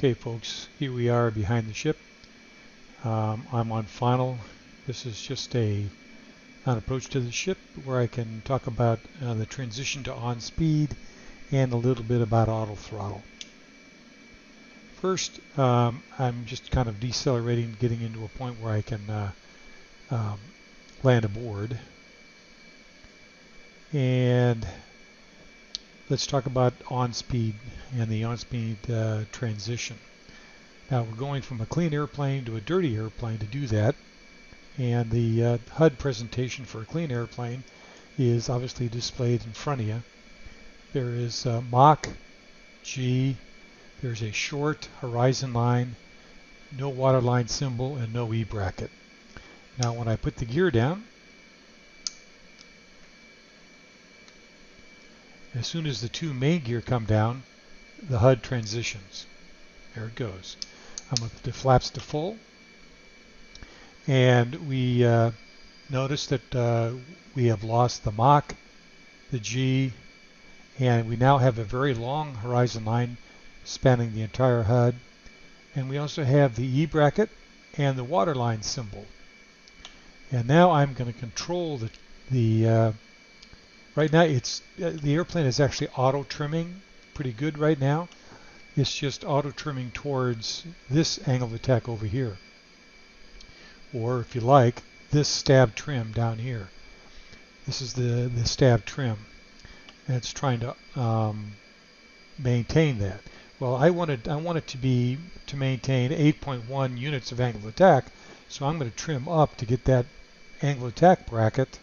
Okay folks, here we are behind the ship. I'm on final. This is just an approach to the ship where I can talk about the transition to on speed and a little bit about auto throttle. First, I'm just kind of decelerating, getting into a point where I can land aboard. And let's talk about on speed and the on speed transition. Now we're going from a clean airplane to a dirty airplane to do that, and the HUD presentation for a clean airplane is obviously displayed in front of you. There is Mach, G, there's a short horizon line, no waterline symbol, and no E bracket. Now when I put the gear down, as soon as the two main gear come down, the HUD transitions. There it goes. I'm going to put the flaps to full. And we notice that we have lost the Mach, the G, and we now have a very long horizon line spanning the entire HUD. And we also have the E bracket and the waterline symbol. And now I'm going to control the right now the airplane is actually auto trimming pretty good right now. It's just auto trimming towards this angle of attack over here. Or if you like, this stab trim down here. This is the stab trim. And it's trying to maintain that. Well, I want it to maintain 8.1 units of angle of attack, so I'm going to trim up to get that angle of attack bracket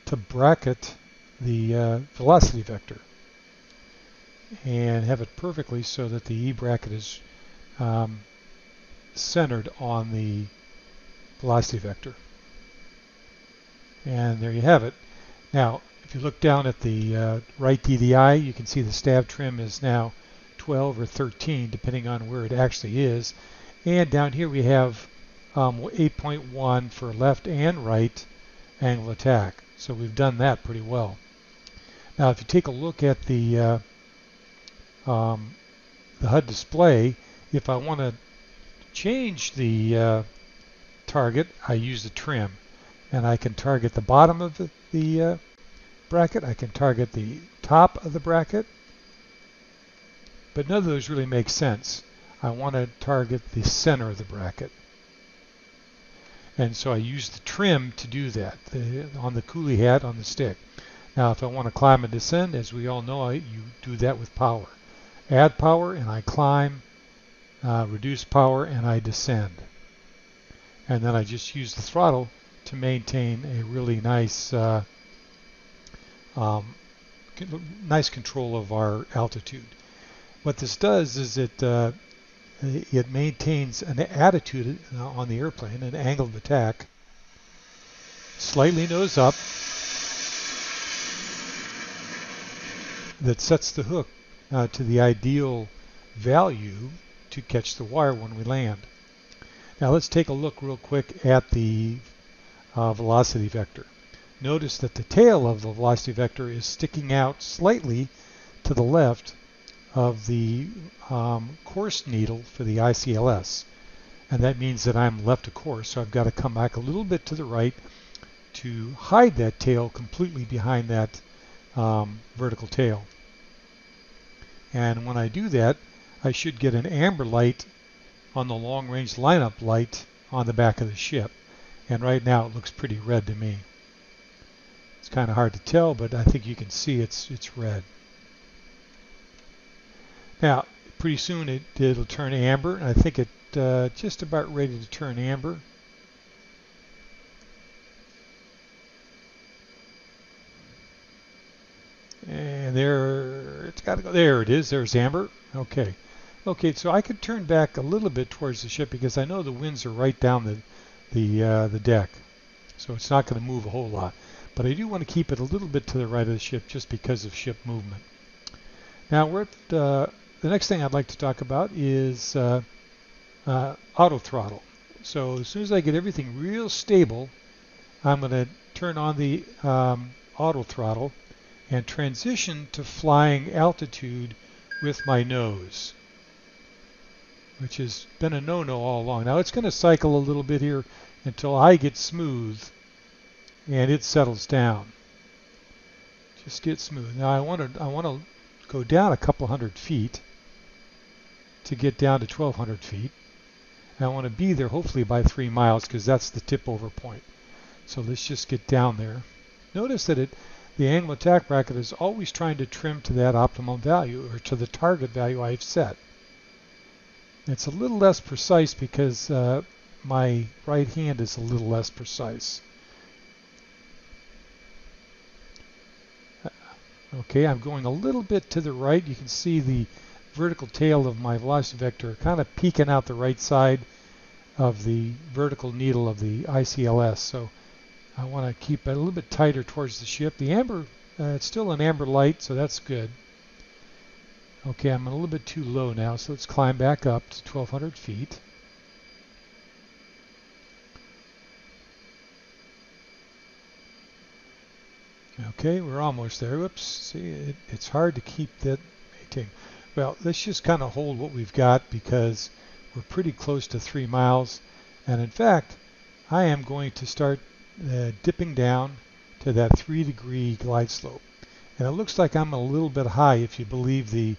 to bracket the velocity vector and have it perfectly so that the E bracket is centered on the velocity vector. And there you have it. Now, if you look down at the right DDI, you can see the stab trim is now 12 or 13, depending on where it actually is. And down here we have 8.1 for left and right angle attack. So we've done that pretty well. Now, if you take a look at the HUD display, if I want to change the target, I use the trim, and I can target the bottom of the bracket. I can target the top of the bracket, but none of those really make sense. I want to target the center of the bracket, and so I use the trim to do that on the coolie hat on the stick. Now, if I want to climb and descend, as we all know, you do that with power. Add power, and I climb. Reduce power, and I descend. And then I just use the throttle to maintain a really nice, nice control of our altitude. What this does is it maintains an attitude on the airplane, an angle of attack, slightly nose up, that sets the hook to the ideal value to catch the wire when we land. Now let's take a look real quick at the velocity vector. Notice that the tail of the velocity vector is sticking out slightly to the left of the course needle for the ICLS. And that means that I'm left of course, so I've got to come back a little bit to the right to hide that tail completely behind that vertical tail. And when I do that, I should get an amber light on the long-range lineup light on the back of the ship. And right now it looks pretty red to me. It's kind of hard to tell, but I think you can see it's red. Now, pretty soon it'll turn amber, and I think it's just about ready to turn amber. And there, it's got to go. There it is. There's amber. Okay. Okay, so I could turn back a little bit towards the ship because I know the winds are right down the deck. So it's not going to move a whole lot. But I do want to keep it a little bit to the right of the ship just because of ship movement. Now, we're at, the next thing I'd like to talk about is auto throttle. So as soon as I get everything real stable, I'm going to turn on the auto throttle and transition to flying altitude with my nose. which has been a no-no all along. Now it's going to cycle a little bit here until I get smooth and it settles down. Just get smooth. Now I want to go down a couple hundred feet to get down to 1,200 feet. I want to be there hopefully by 3 miles because that's the tip over point. So let's just get down there. Notice that the angle attack bracket is always trying to trim to that optimum value or to the target value I've set. It's a little less precise because my right hand is a little less precise. Okay, I'm going a little bit to the right. You can see the vertical tail of my velocity vector kind of peeking out the right side of the vertical needle of the ICLS. So I want to keep it a little bit tighter towards the ship. The amber, it's still an amber light, so that's good. Okay, I'm a little bit too low now, so let's climb back up to 1,200 feet. Okay, we're almost there. Whoops, see, it's hard to keep that maintained. Well, let's just kind of hold what we've got because we're pretty close to 3 miles. And in fact, I am going to start dipping down to that 3-degree glide slope. And it looks like I'm a little bit high if you believe the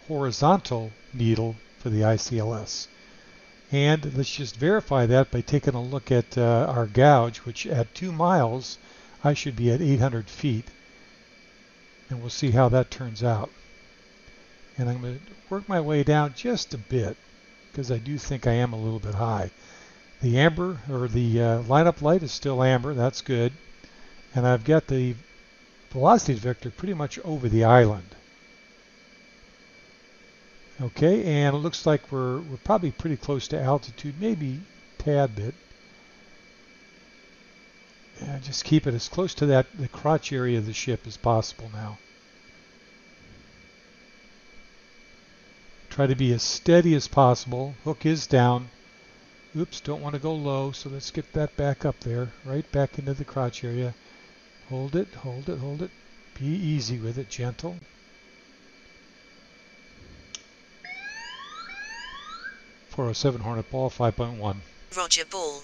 horizontal needle for the ICLS. And let's just verify that by taking a look at our gouge, which at 2 miles, I should be at 800 feet. And we'll see how that turns out. And I'm going to work my way down just a bit because I do think I am a little bit high. The amber, or the lineup light is still amber. That's good. And I've got the velocity vector pretty much over the island. Okay, and it looks like we're probably pretty close to altitude, maybe a tad bit. And just keep it as close to the crotch area of the ship as possible now. Try to be as steady as possible. Hook is down. Oops, don't want to go low, so let's get that back up there, right back into the crotch area. Hold it, hold it, hold it. Be easy with it, gentle. .407 Hornet Ball, 5.1. Roger Ball.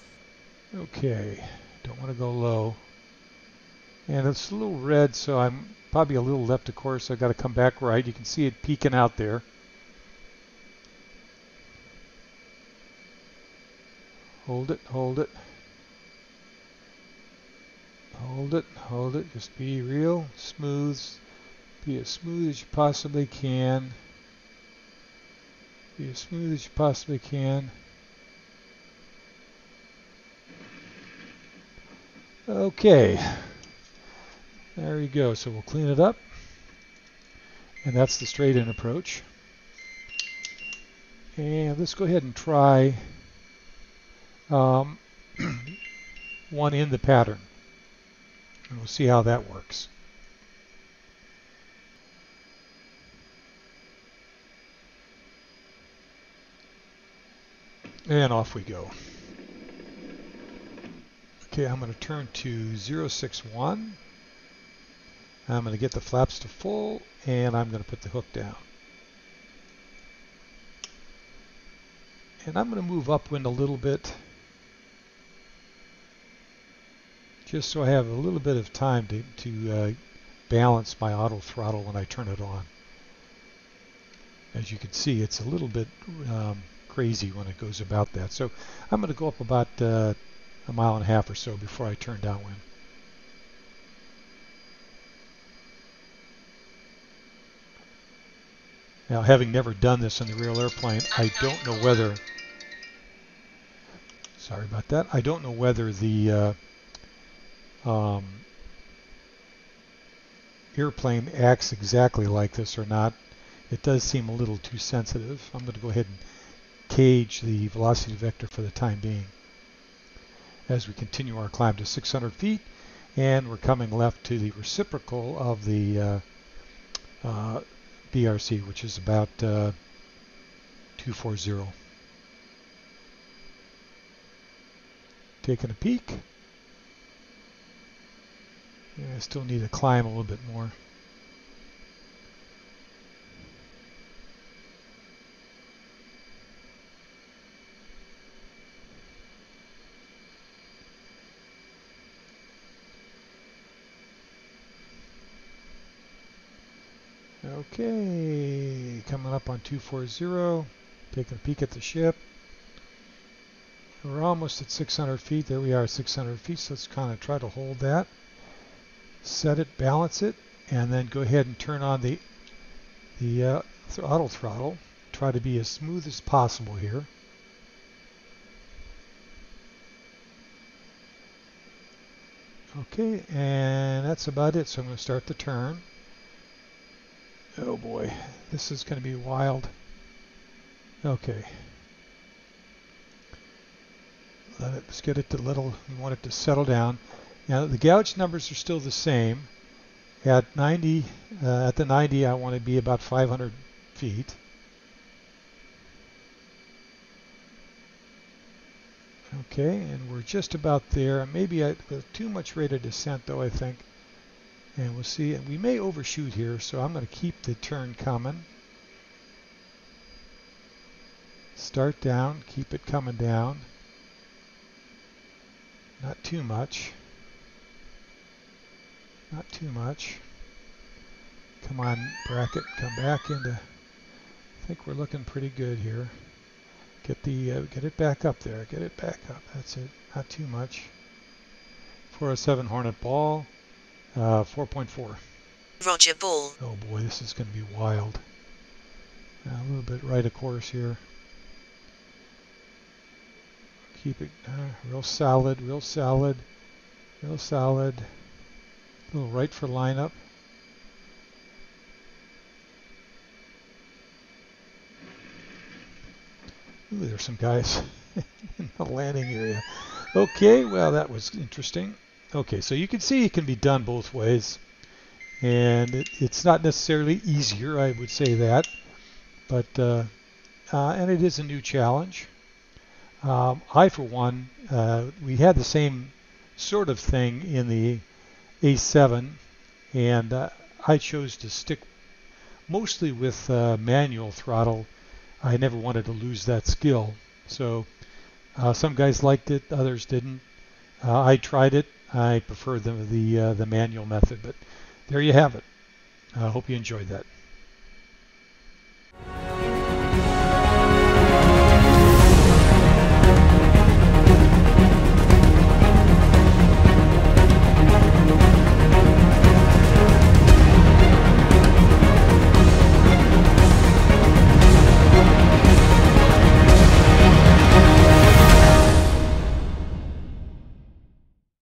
Okay, don't want to go low. And it's a little red, so I'm probably a little left of course. I've got to come back right. You can see it peeking out there. Hold it, hold it. Hold it, hold it. Just be real smooth. Be as smooth as you possibly can. Be as smooth as you possibly can. Okay. There you go. So we'll clean it up. And that's the straight in approach. And let's go ahead and try one in the pattern. And we'll see how that works. And off we go. Okay, I'm going to turn to 061. I'm going to get the flaps to full, and I'm going to put the hook down. And I'm going to move upwind a little bit, just so I have a little bit of time to balance my auto throttle when I turn it on. As you can see, it's a little bit crazy when it goes about that. So I'm going to go up about a mile and a half or so before I turn downwind. Now, having never done this in the real airplane, I don't know whether, sorry about that, I don't know whether the airplane acts exactly like this or not. It does seem a little too sensitive. I'm going to go ahead and cage the velocity vector for the time being as we continue our climb to 600 feet, and we're coming left to the reciprocal of the BRC, which is about 240. Taking a peek. Yeah, I still need to climb a little bit more. Okay, coming up on 240, taking a peek at the ship. We're almost at 600 feet. There we are at 600 feet, so let's kind of try to hold that. Set it, balance it, and then go ahead and turn on the auto throttle. Try to be as smooth as possible here. Okay, and that's about it. So I'm going to start the turn. Oh boy, this is going to be wild. Okay. Let's get it to little, we want it to settle down. Now the gauge numbers are still the same. At 90, at the 90 I want to be about 500 feet. Okay, and we're just about there. Maybe with too much rate of descent though, I think. And we'll see, and we may overshoot here, so I'm going to keep the turn coming. Start down, keep it coming down. Not too much. Not too much. Come on, bracket, come back into, I think we're looking pretty good here. Get it back up there, get it back up, that's it, not too much. 407 Hornet ball, 4.4. Roger ball. Oh boy, this is going to be wild. A little bit right of course here. Keep it real solid, real solid, real solid. A little right for lineup. Ooh, there's some guys in the landing area. Okay, well that was interesting. Okay, so you can see it can be done both ways. And it's not necessarily easier, I would say that. But, and it is a new challenge. I, for one, we had the same sort of thing in the A7, and I chose to stick mostly with manual throttle. I never wanted to lose that skill. So some guys liked it, others didn't. I tried it. I preferred the manual method, but there you have it. I hope you enjoyed that.